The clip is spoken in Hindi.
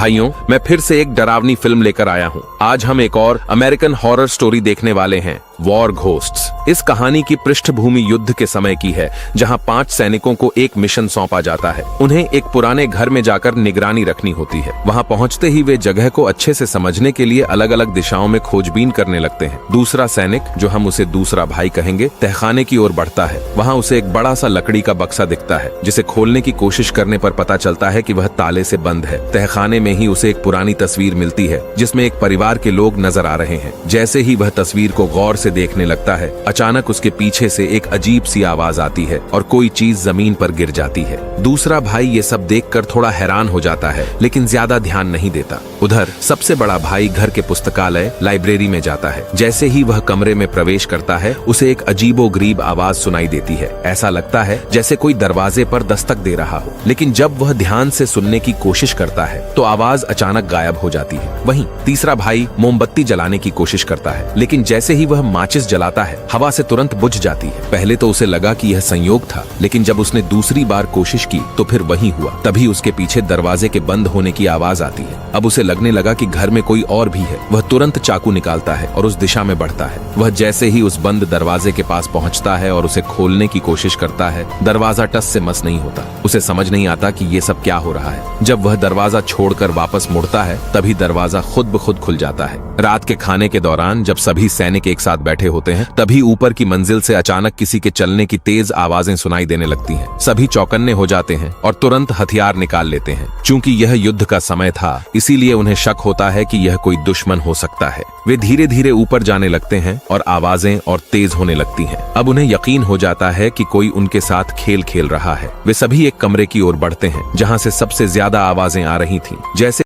भाइयों, मैं फिर से एक डरावनी फिल्म लेकर आया हूँ। आज हम एक और अमेरिकन हॉरर स्टोरी देखने वाले हैं, वॉर घोस्ट्स। इस कहानी की पृष्ठभूमि युद्ध के समय की है, जहां 5 सैनिकों को एक मिशन सौंपा जाता है। उन्हें एक पुराने घर में जाकर निगरानी रखनी होती है। वहां पहुंचते ही वे जगह को अच्छे से समझने के लिए अलग अलग दिशाओं में खोजबीन करने लगते हैं। दूसरा सैनिक, जो हम उसे दूसरा भाई कहेंगे, तहखाने की ओर बढ़ता है। वहां उसे एक बड़ा सा लकड़ी का बक्सा दिखता है, जिसे खोलने की कोशिश करने पर पता चलता है कि वह ताले से बंद है। तहखाने में ही उसे एक पुरानी तस्वीर मिलती है, जिसमें एक परिवार के लोग नजर आ रहे हैं। जैसे ही वह तस्वीर को गौर से देखने लगता है, अचानक उसके पीछे से एक अजीब सी आवाज आती है और कोई चीज जमीन पर गिर जाती है। दूसरा भाई ये सब देखकर थोड़ा हैरान हो जाता है, लेकिन ज्यादा ध्यान नहीं देता। उधर सबसे बड़ा भाई घर के पुस्तकालय लाइब्रेरी में जाता है। जैसे ही वह कमरे में प्रवेश करता है, उसे एक अजीबोगरीब आवाज सुनाई देती है। ऐसा लगता है जैसे कोई दरवाजे पर दस्तक दे रहा हो। लेकिन जब वह ध्यान से सुनने की कोशिश करता है, तो आवाज अचानक गायब हो जाती है। वहीं तीसरा भाई मोमबत्ती जलाने की कोशिश करता है, लेकिन जैसे ही वह माचिस जलाता है, हवा से तुरंत बुझ जाती है। पहले तो उसे लगा कि यह संयोग था, लेकिन जब उसने दूसरी बार कोशिश की तो फिर वही हुआ। तभी उसके पीछे दरवाजे के बंद होने की आवाज आती है। अब उसे लगने लगा कि घर में कोई और भी है। वह तुरंत चाकू निकालता है और उस दिशा में बढ़ता है। वह जैसे ही उस बंद दरवाजे के पास पहुंचता है और उसे खोलने की कोशिश करता है, दरवाजा टस से मस नहीं होता। उसे समझ नहीं आता कि ये सब क्या हो रहा है। जब वह दरवाजा छोड़कर वापस मुड़ता है, तभी दरवाजा खुद ब खुद खुल जाता है। रात के खाने के दौरान जब सभी सैनिक एक साथ बैठे होते हैं, तभी ऊपर की मंजिल से अचानक किसी के चलने की तेज आवाजें सुनाई देने लगती हैं। सभी चौकन्ने हो जाते हैं और तुरंत हथियार निकाल लेते हैं। चूंकि यह युद्ध का समय था, इसीलिए उन्हें शक होता है कि यह कोई दुश्मन हो सकता है। वे धीरे धीरे ऊपर जाने लगते हैं और आवाजें और तेज होने लगती हैं। अब उन्हें यकीन हो जाता है कि कोई उनके साथ खेल खेल रहा है। वे सभी एक कमरे की ओर बढ़ते हैं, जहां से सबसे ज्यादा आवाजें आ रही थीं। जैसे